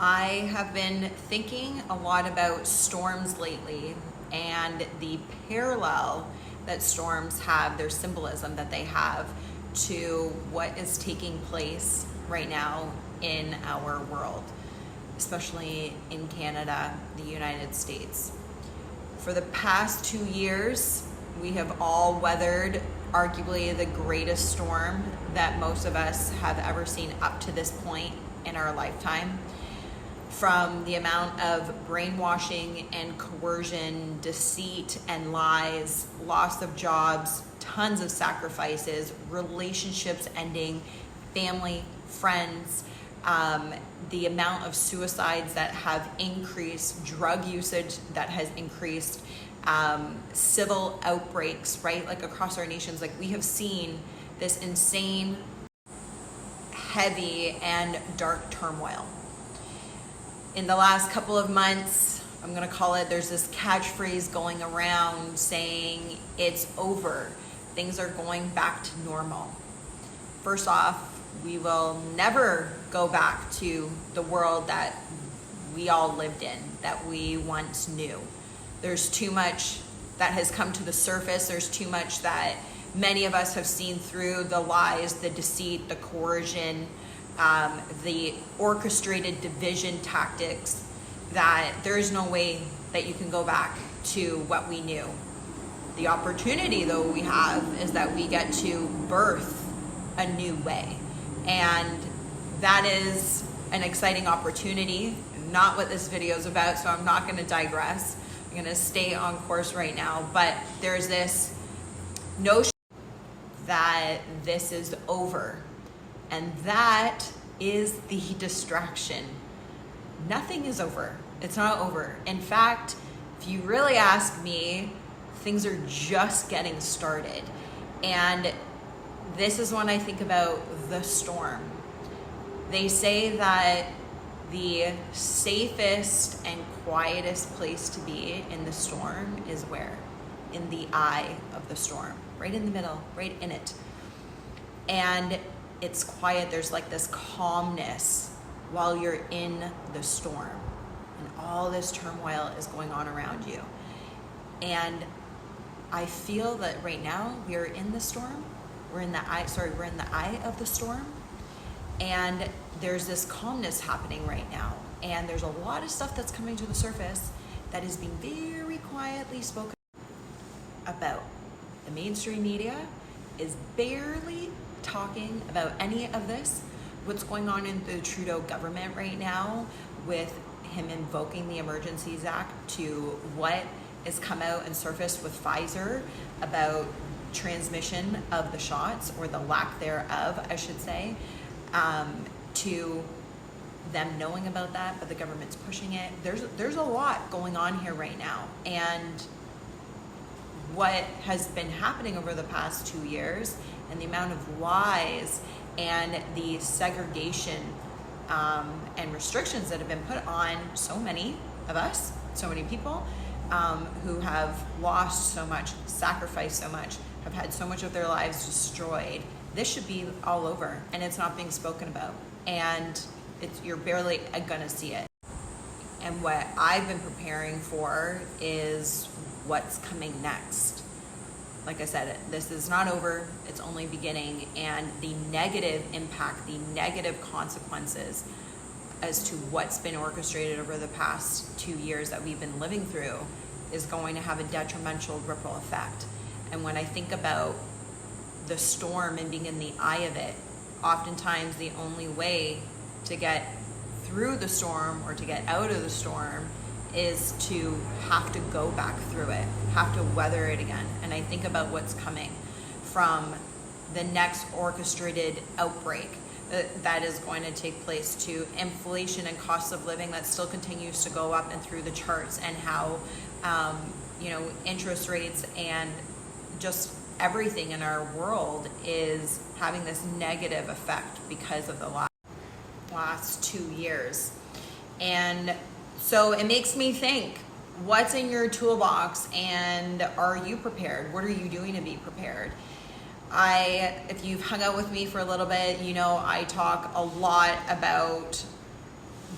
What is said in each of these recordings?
I have been thinking a lot about storms lately and the parallel that storms have, their symbolism that they have to what is taking place right now in our world, especially in Canada, the United States. For the past 2 years, we have all weathered arguably the greatest storm that most of us have ever seen up to this point in our lifetime. From the amount of brainwashing and coercion, deceit and lies, loss of jobs, tons of sacrifices, relationships ending, family, friends, the amount of suicides that have increased, drug usage that has increased, civil outbreaks, right? Like across our nations, like we have seen this insane, heavy and dark turmoil. In the last couple of months, I'm gonna call it, there's this catchphrase going around saying it's over. Things are going back to normal. First off, we will never go back to the world that we all lived in, that we once knew. There's too much that has come to the surface. There's too much that many of us have seen through, the lies, the deceit, the coercion, the orchestrated division tactics, that there is no way that you can go back to what we knew. The opportunity, though, we have is that we get to birth a new way. And that is an exciting opportunity, not what this video is about, so I'm not gonna digress. I'm gonna stay on course right now, but there's this notion that this is over, and that is the distraction. Nothing is over. It's not over. In fact, if you really ask me, things are just getting started. And this is when I think about the storm. They say that the safest and quietest place to be in the storm is where? In the eye of the storm, right in the middle, right in it. And it's quiet, there's like this calmness while you're in the storm. And all this turmoil is going on around you. And I feel that right now we are in the storm. We're in the eye of the storm. And there's this calmness happening right now. And there's a lot of stuff that's coming to the surface that is being very quietly spoken about. The mainstream media is barely talking about any of this. What's going on in the Trudeau government right now with him invoking the Emergencies Act to what has come out and surfaced with Pfizer about transmission of the shots, or the lack thereof, I should say, to them knowing about that, but the government's pushing it. There's a lot going on here right now. And what has been happening over the past 2 years, and the amount of lies and the segregation and restrictions that have been put on so many of us, so many people who have lost so much, sacrificed so much, have had so much of their lives destroyed. This should be all over, and it's not being spoken about. And you're barely gonna see it. And what I've been preparing for is what's coming next. Like I said, this is not over, it's only beginning, and the negative impact, the negative consequences as to what's been orchestrated over the past 2 years that we've been living through is going to have a detrimental ripple effect. And when I think about the storm and being in the eye of it, oftentimes the only way to get through the storm or to get out of the storm is to have to go back through it, have to weather it again. And I think about what's coming from the next orchestrated outbreak that is going to take place, to inflation and cost of living that still continues to go up and through the charts, and how interest rates and just everything in our world is having this negative effect because of the last 2 years. And so it makes me think, what's in your toolbox, and are you prepared? What are you doing to be prepared? If you've hung out with me for a little bit, you know I talk a lot about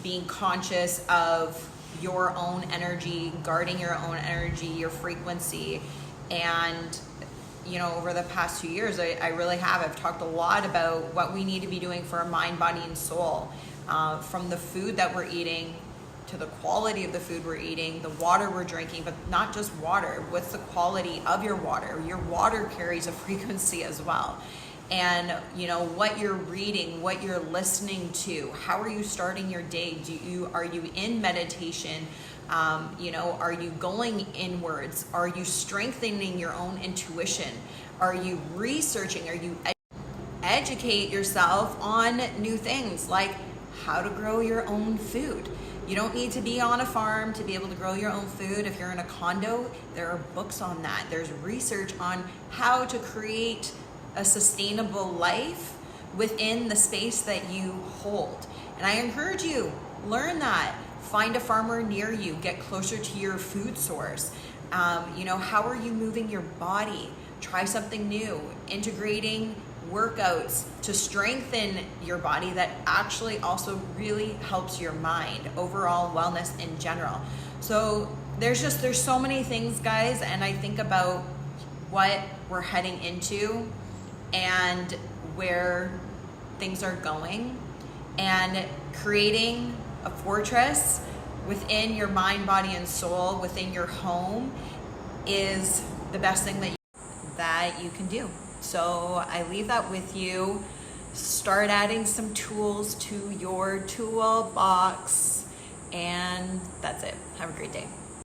being conscious of your own energy, guarding your own energy, your frequency. And you know, over the past 2 years, I really have. I've talked a lot about what we need to be doing for our mind, body, and soul, from the food that we're eating to the quality of the food we're eating, the water we're drinking, but not just water. What's the quality of your water? Your water carries a frequency as well. And you know, what you're reading, what you're listening to, how are you starting your day? Are you in meditation? You know, are you going inwards? Are you strengthening your own intuition? Are you researching? Are you educate yourself on new things like how to grow your own food? You don't need to be on a farm to be able to grow your own food. If you're in a condo, there are books on that. There's research on how to create a sustainable life within the space that you hold. And I encourage you, learn that. Find a farmer near you, get closer to your food source. You know, how are you moving your body? Try something new, integrating workouts to strengthen your body that actually also really helps your mind, overall wellness in general. So there's so many things, guys, and I think about what we're heading into and where things are going, and creating a fortress within your mind, body, and soul, within your home, is the best thing that you can do. So I leave that with you. Start adding some tools to your toolbox, and that's it. Have a great day.